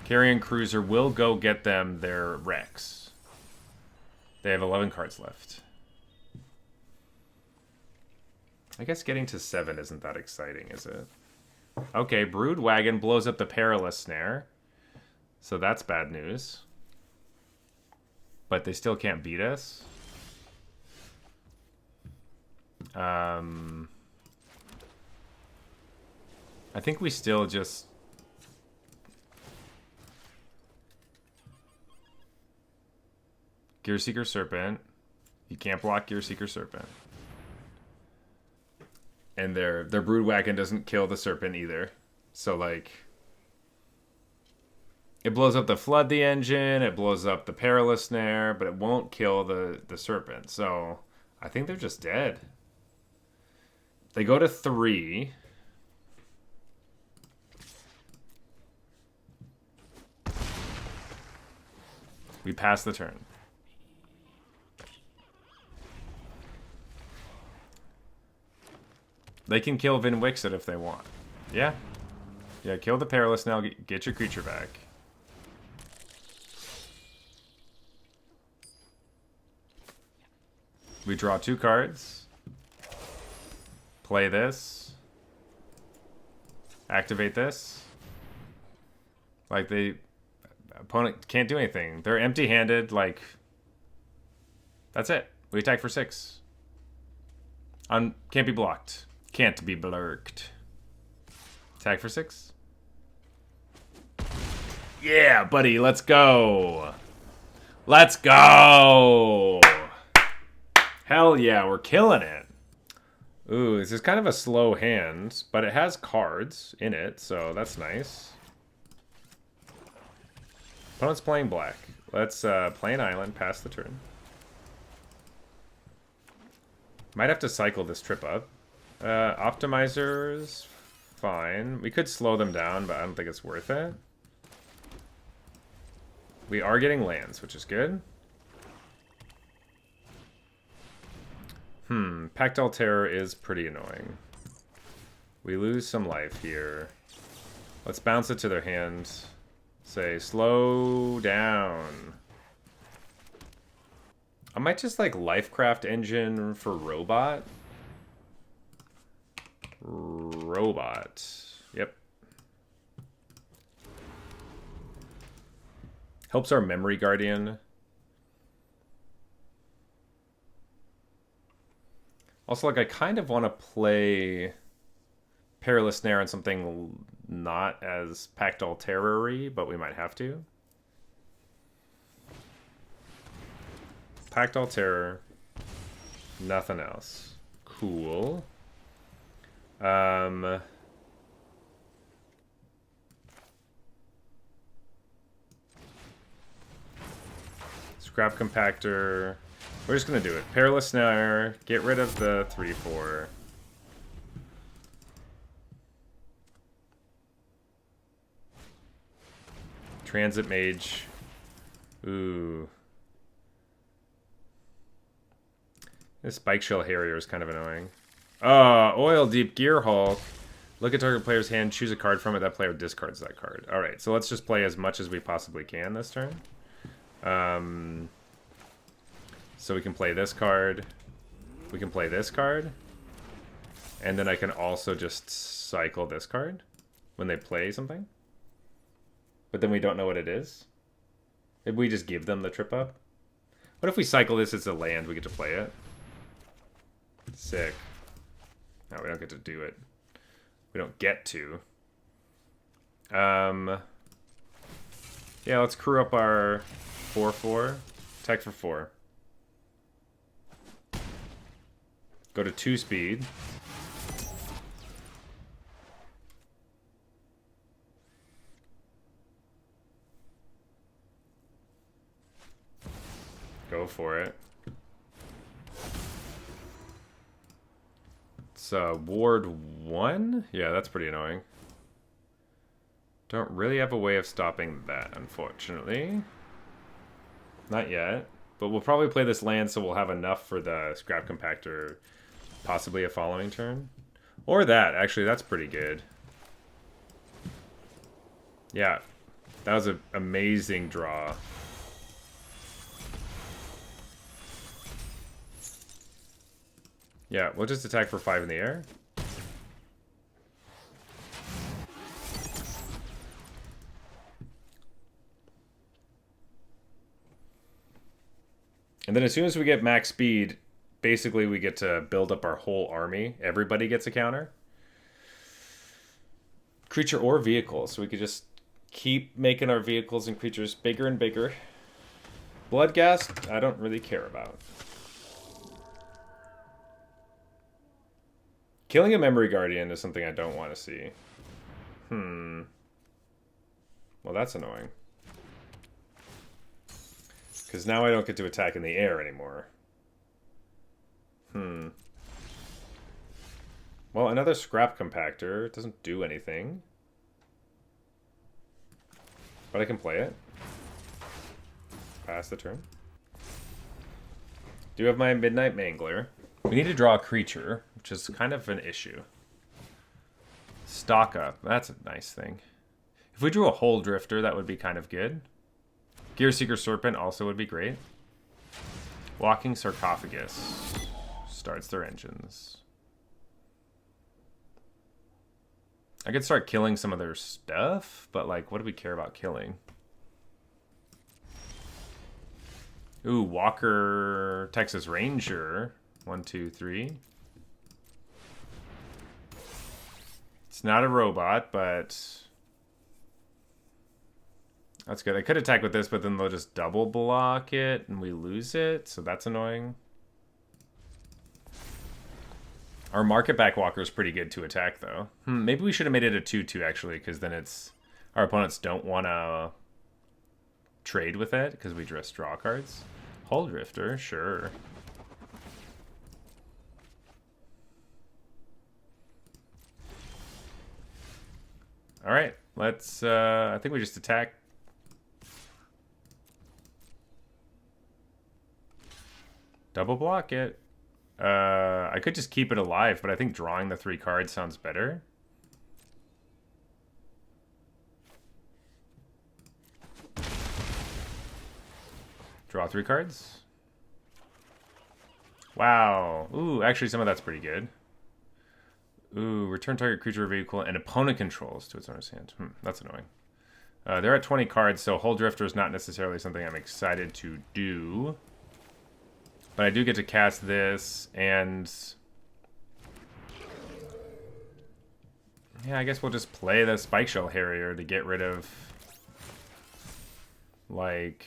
[SPEAKER 1] Carrion Cruiser will go get them their Rex. They have 11 cards left. I guess getting to 7 isn't that exciting, is it? Okay, Brood Wagon blows up the Perilous Snare. So that's bad news. But they still can't beat us. I think we still just... Gear Seeker Serpent. You can't block Gear Seeker Serpent. And their Brood Wagon doesn't kill the Serpent either. So, like... It blows up the Flood the Engine, it blows up the Perilous Snare, but it won't kill the Serpent. So, I think they're just dead. They go to 3. We pass the turn. They can kill Vinwixit if they want. Yeah. Yeah, kill the Perilous now, get your creature back. We draw 2 cards. Play this. Activate this. Like, the opponent can't do anything. They're empty-handed, like... That's it. We attack for 6. Can't be blocked. Can't be blurked. Attack for 6. Yeah, buddy, let's go. Let's go. Hell yeah, we're killing it. Ooh, this is kind of a slow hand, but it has cards in it, so that's nice. Opponent's playing black. Let's play an island, pass the turn. Might have to cycle this trip up. Optimizers, fine. We could slow them down, but I don't think it's worth it. We are getting lands, which is good. Pactile Terror is pretty annoying. We lose some life here. Let's bounce it to their hand. Say, slow down. I might just like Lifecraft Engine for Robot. Robot. Yep. Helps our Memory Guardian. Also, like, I kind of want to play Perilous Snare on something not as Pactile Terror-y, but we might have to. Pactile Terror. Nothing else. Cool. Scrap Compactor. We're just going to do it. Perilous Snare. Get rid of the 3/4. Transit Mage. Ooh. This Spike Shell Harrier is kind of annoying. Oil Deep Gear Hulk. Look at target player's hand, choose a card from it. That player discards that card. Alright, so let's just play as much as we possibly can this turn. So we can play this card. We can play this card. And then I can also just cycle this card when they play something. But then we don't know what it is. Maybe we just give them the trip up. What if we cycle this as a land? We get to play it. Sick. No, we don't get to do it. We don't get to. Yeah, let's crew up our 4/4. Attack for 4. Go to 2 speed. Go for it. It's ward 1? Yeah, that's pretty annoying. Don't really have a way of stopping that, unfortunately. Not yet. But we'll probably play this land so we'll have enough for the Scrap Compactor, possibly a following turn. Or that, actually, that's pretty good. Yeah, that was an amazing draw. Yeah, we'll just attack for 5 in the air. And then as soon as we get max speed, basically we get to build up our whole army. Everybody gets a counter. Creature or vehicle. So we could just keep making our vehicles and creatures bigger and bigger. Bloodghast, I don't really care about. Killing a Memory Guardian is something I don't want to see. Well, that's annoying. Because now I don't get to attack in the air anymore. Well, another Scrap Compactor. It doesn't do anything. But I can play it. Pass the turn. Do have my Midnight Mangler. We need to draw a creature, which is kind of an issue. Stock up. That's a nice thing. If we drew a Hole Drifter, that would be kind of good. Gearseeker Serpent also would be great. Walking Sarcophagus starts their engines. I could start killing some of their stuff, but like, what do we care about killing? Ooh, Walker Texas Ranger. 1, 2, 3. It's not a robot, but that's good. I could attack with this, but then they'll just double block it and we lose it, so that's annoying. Our Market Back Walker is pretty good to attack, though. Maybe we should have made it a 2/2, actually, because then it's our opponents don't want to trade with it, because we just draw cards. Hull Drifter, sure. Alright, let's, I think we just attack. Double block it. I could just keep it alive, but I think drawing the 3 cards sounds better. Draw 3 cards. Wow. Ooh, actually some of that's pretty good. Ooh, return target creature or vehicle and opponent controls to its owner's hand. That's annoying. They're at 20 cards, so Hull Drifter is not necessarily something I'm excited to do. But I do get to cast this, and yeah, I guess we'll just play the Spike Shell Harrier to get rid of, like,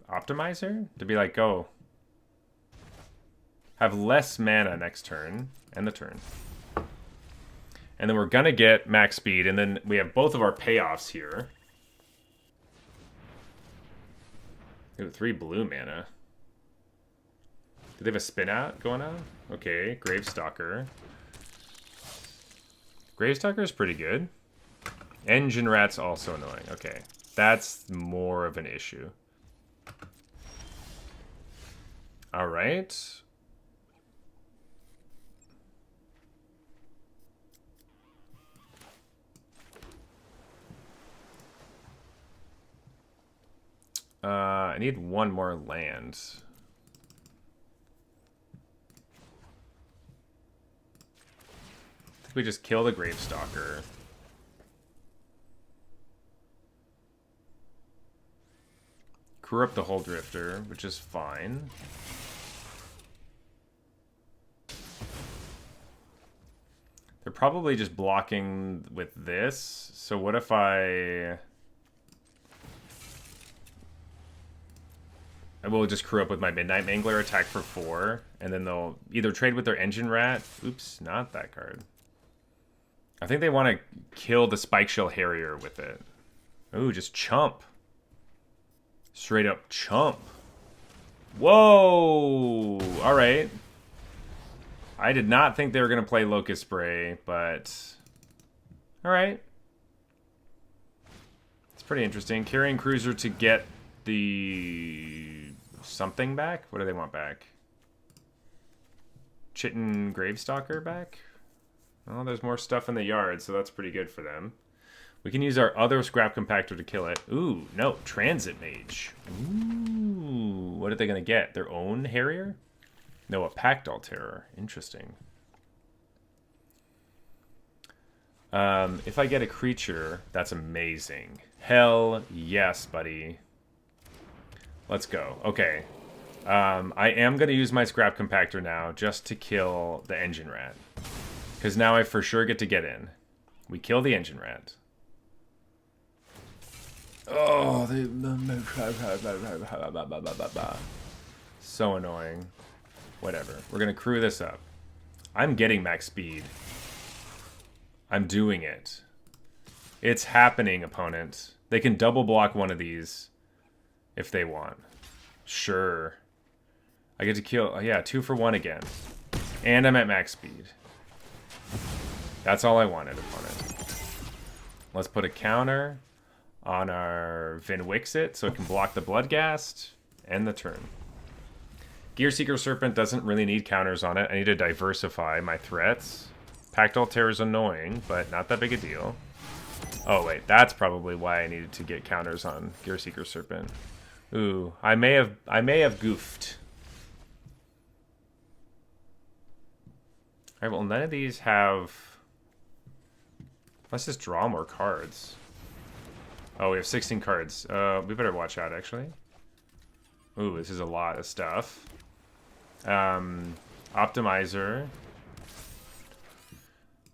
[SPEAKER 1] Optimizer? To be like, go. Have less mana next turn, and the turn. And then we're gonna get max speed, and then we have both of our payoffs here. Ooh, 3 blue mana. Do they have a spin out going on? Okay, Gravestalker. Gravestalker is pretty good. Engine Rat's also annoying. Okay, that's more of an issue. All right. I need 1 more land. I think we just kill the Gravestalker. Crew up the Hull Drifter, which is fine. They're probably just blocking with this. So what if I will just crew up with my Midnight Mangler, attack for 4, and then they'll either trade with their Engine Rat. Oops, not that card. I think they want to kill the Spike Shell Harrier with it. Ooh, just chump. Straight up chump. Whoa! Alright. I did not think they were going to play Locust Spray, but... Alright. It's pretty interesting. Carrying Cruiser to get the... something back? What do they want back? Chitin Gravestalker back? Well, there's more stuff in the yard, so that's pretty good for them. We can use our other Scrap Compactor to kill it. Ooh, no. Transit Mage. Ooh, what are they going to get? Their own Harrier? No, a Pact Alterer. Interesting. If I get a creature, that's amazing. Hell yes, buddy. Let's go. Okay. I am going to use my Scrap Compactor now just to kill the Engine Rat. Because now I for sure get to get in. We kill the Engine Rat. Oh, so annoying. Whatever. We're going to crew this up. I'm getting max speed. I'm doing it. It's happening, opponent. They can double block one of these if they want. Sure. I get to kill... Oh, yeah, 2 for 1 again. And I'm at max speed. That's all I wanted, opponent. Let's put a counter on our Vin Wixit so it can block the Bloodghast and the turn. Gearseeker Serpent doesn't really need counters on it. I need to diversify my threats. Pact Altair is annoying, but not that big a deal. Oh, wait. That's probably why I needed to get counters on Gearseeker Serpent. Ooh, I may have goofed. Alright, well, none of these have... Let's just draw more cards. Oh, we have 16 cards. We better watch out, actually. Ooh, this is a lot of stuff. Optimizer.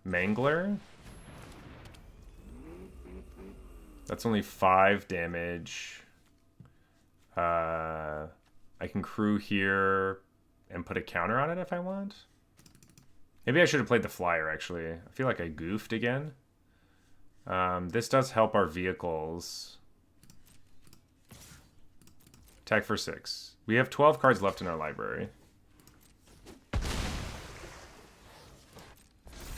[SPEAKER 1] Mangler. That's only 5 damage. I can crew here and put a counter on it if I want. Maybe I should have played the flyer, actually. I feel like I goofed again. This does help our vehicles. Attack for 6. We have 12 cards left in our library. If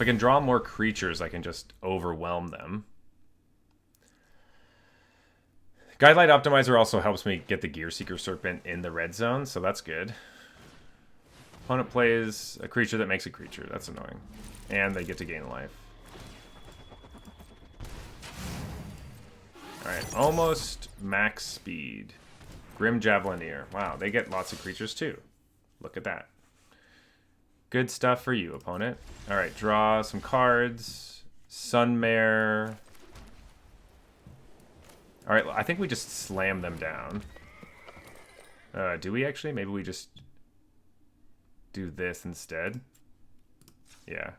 [SPEAKER 1] I can draw more creatures, I can just overwhelm them. Guidelight Optimizer also helps me get the Gearseeker Serpent in the red zone, so that's good. Opponent plays a creature that makes a creature. That's annoying. And they get to gain life. Alright, almost max speed. Grim Javelineer. Wow, they get lots of creatures too. Look at that. Good stuff for you, opponent. Alright, draw some cards. Sunmare. Alright, I think we just slam them down. Do we actually? Maybe we just do this instead. Yeah.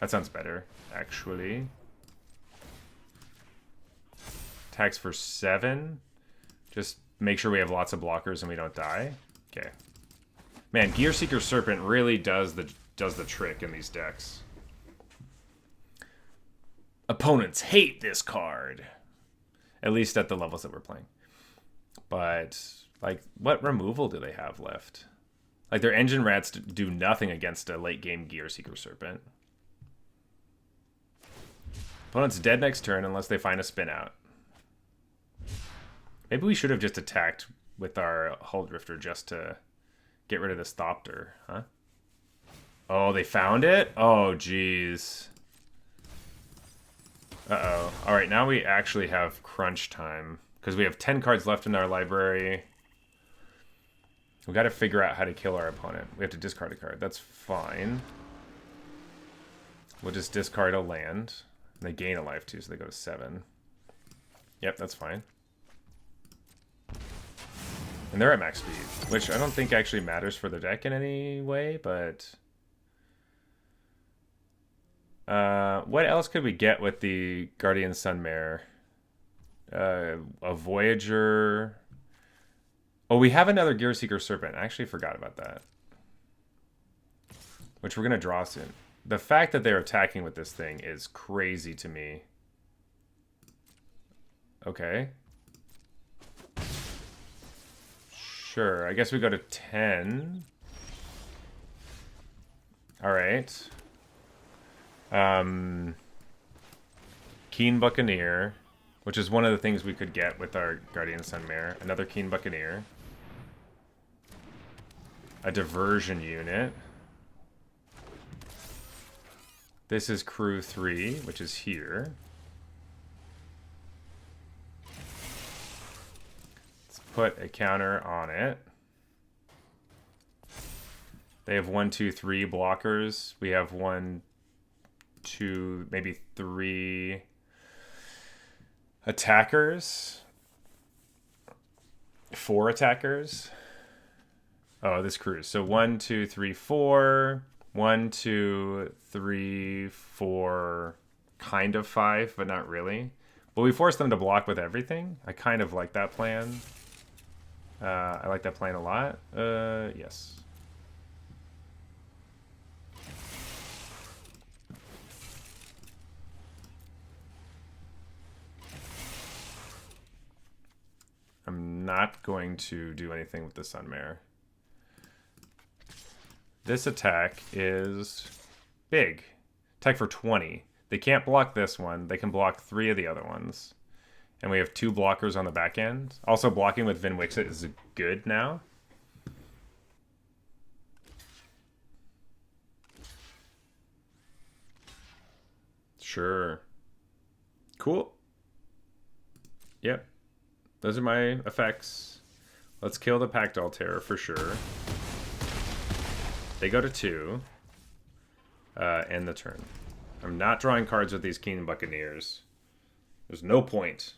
[SPEAKER 1] That sounds better, actually. Attacks for 7. Just make sure we have lots of blockers and we don't die. Okay. Man, Gearseeker Serpent really does the trick in these decks. Opponents hate this card. At least at the levels that we're playing. But, like, what removal do they have left? Like, their Engine Rats do nothing against a late-game Gearseeker Serpent. Opponent's dead next turn unless they find a spin out. Maybe we should have just attacked with our Hull Drifter just to get rid of this Thopter, huh? Oh, they found it? Oh, jeez. Uh-oh. Alright, now we actually have crunch time. Because we have 10 cards left in our library. We got to figure out how to kill our opponent. We have to discard a card. That's fine. We'll just discard a land. And they gain a life too, so they go to 7. Yep, that's fine. And they're at max speed, which I don't think actually matters for the deck in any way, but... What else could we get with the Guardian Sunmare? A Voyager. Oh, we have another Gear Seeker Serpent. I actually forgot about that. Which we're going to draw soon. The fact that they're attacking with this thing is crazy to me. Okay. Sure, I guess we go to 10. Alright. Keen Buccaneer, which is one of the things we could get with our Guardian Sunmare. Another Keen Buccaneer. A Diversion Unit. This is Crew 3, which is here. Let's put a counter on it. They have 1, 2, 3 blockers. We have 1, 2, maybe 3 attackers. 4 attackers. Oh, this cruise. So 1, 2, 3, 4. 1, 2, 3, 4. Kind of 5, but not really. But we force them to block with everything. I kind of like that plan. I like that plan a lot. Yes. I'm not going to do anything with the Sunmare. This attack is big. Attack for 20. They can't block this one. They can block 3 of the other ones. And we have 2 blockers on the back end. Also, blocking with Vin Wixit is good now. Sure. Cool. Yep. Those are my effects. Let's kill the Pactol Terror for sure. They go to 2. End the turn. I'm not drawing cards with these Keen Buccaneers. There's no point.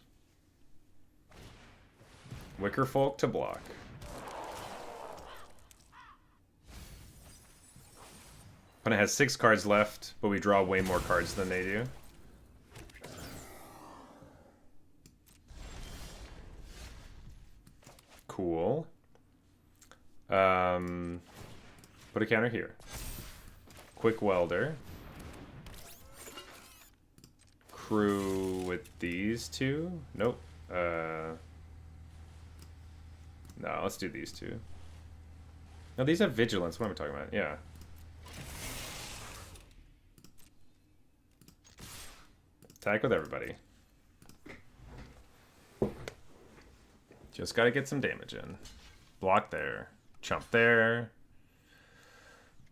[SPEAKER 1] Wicker Folk to block. Opponent has 6 cards left, but we draw way more cards than they do. Cool. Put a counter here. Quick Welder. Crew with these 2. Nope. No, let's do these 2. No, these have Vigilance. What am I talking about? Yeah. Attack with everybody. Just gotta get some damage in. Block there. Chump there.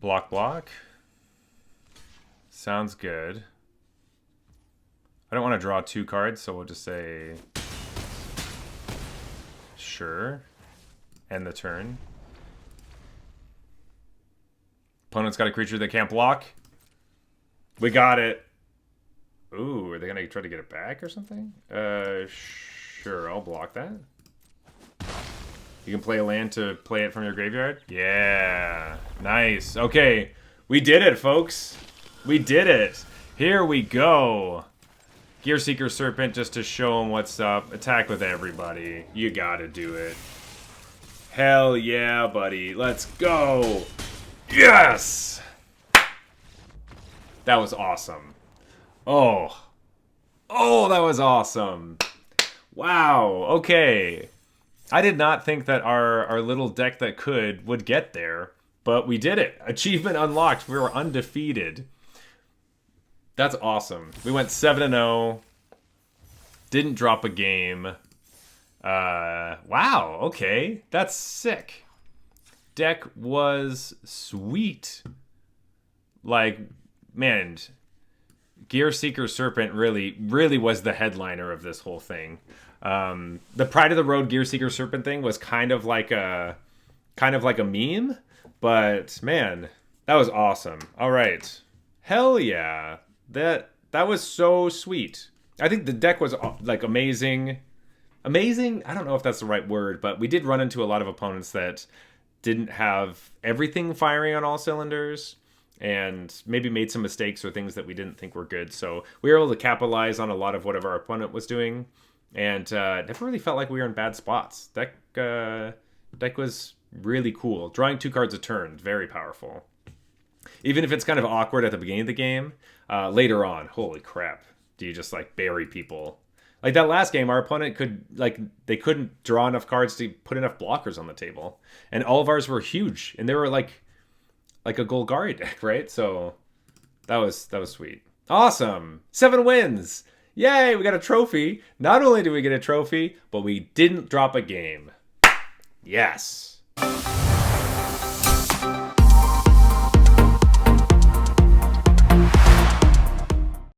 [SPEAKER 1] Block, block. Sounds good. I don't want to draw 2 cards, so we'll just say... Sure. End the turn. Opponent's got a creature they can't block. We got it. Ooh, are they gonna try to get it back or something? Sure, I'll block that. You can play a land to play it from your graveyard? Yeah, nice. Okay, we did it, folks. We did it. Here we go. Gear Seeker Serpent just to show him what's up. Attack with everybody. You gotta do it. Hell yeah, buddy. Let's go. Yes! That was awesome. Oh. Oh, that was awesome. Wow. Okay. I did not think that our little deck that would get there, but we did it. Achievement unlocked. We were undefeated. That's awesome. We went 7-0. Didn't drop a game. Wow. Okay. That's sick. Deck was sweet. Like, man, Gear Seeker Serpent really was the headliner of this whole thing. The Pride of the Road Gear Seeker Serpent thing was kind of like a meme, but man, that was awesome. All right. Hell yeah. That was so sweet. I think the deck was like amazing. Amazing? I don't know if that's the right word, but we did run into a lot of opponents that didn't have everything firing on all cylinders. and maybe made some mistakes or things that we didn't think were good. So we were able to capitalize on a lot of whatever our opponent was doing, and never really felt like we were in bad spots. Deck was really cool. Drawing 2 cards a turn, very powerful. Even if it's kind of awkward at the beginning of the game, later on, holy crap, do you just like bury people? Like that last game, our opponent they couldn't draw enough cards to put enough blockers on the table, and all of ours were huge, and they were like a Golgari deck, right? So that was sweet. Awesome. 7 wins. Yay, we got a trophy. Not only did we get a trophy, but we didn't drop a game. Yes.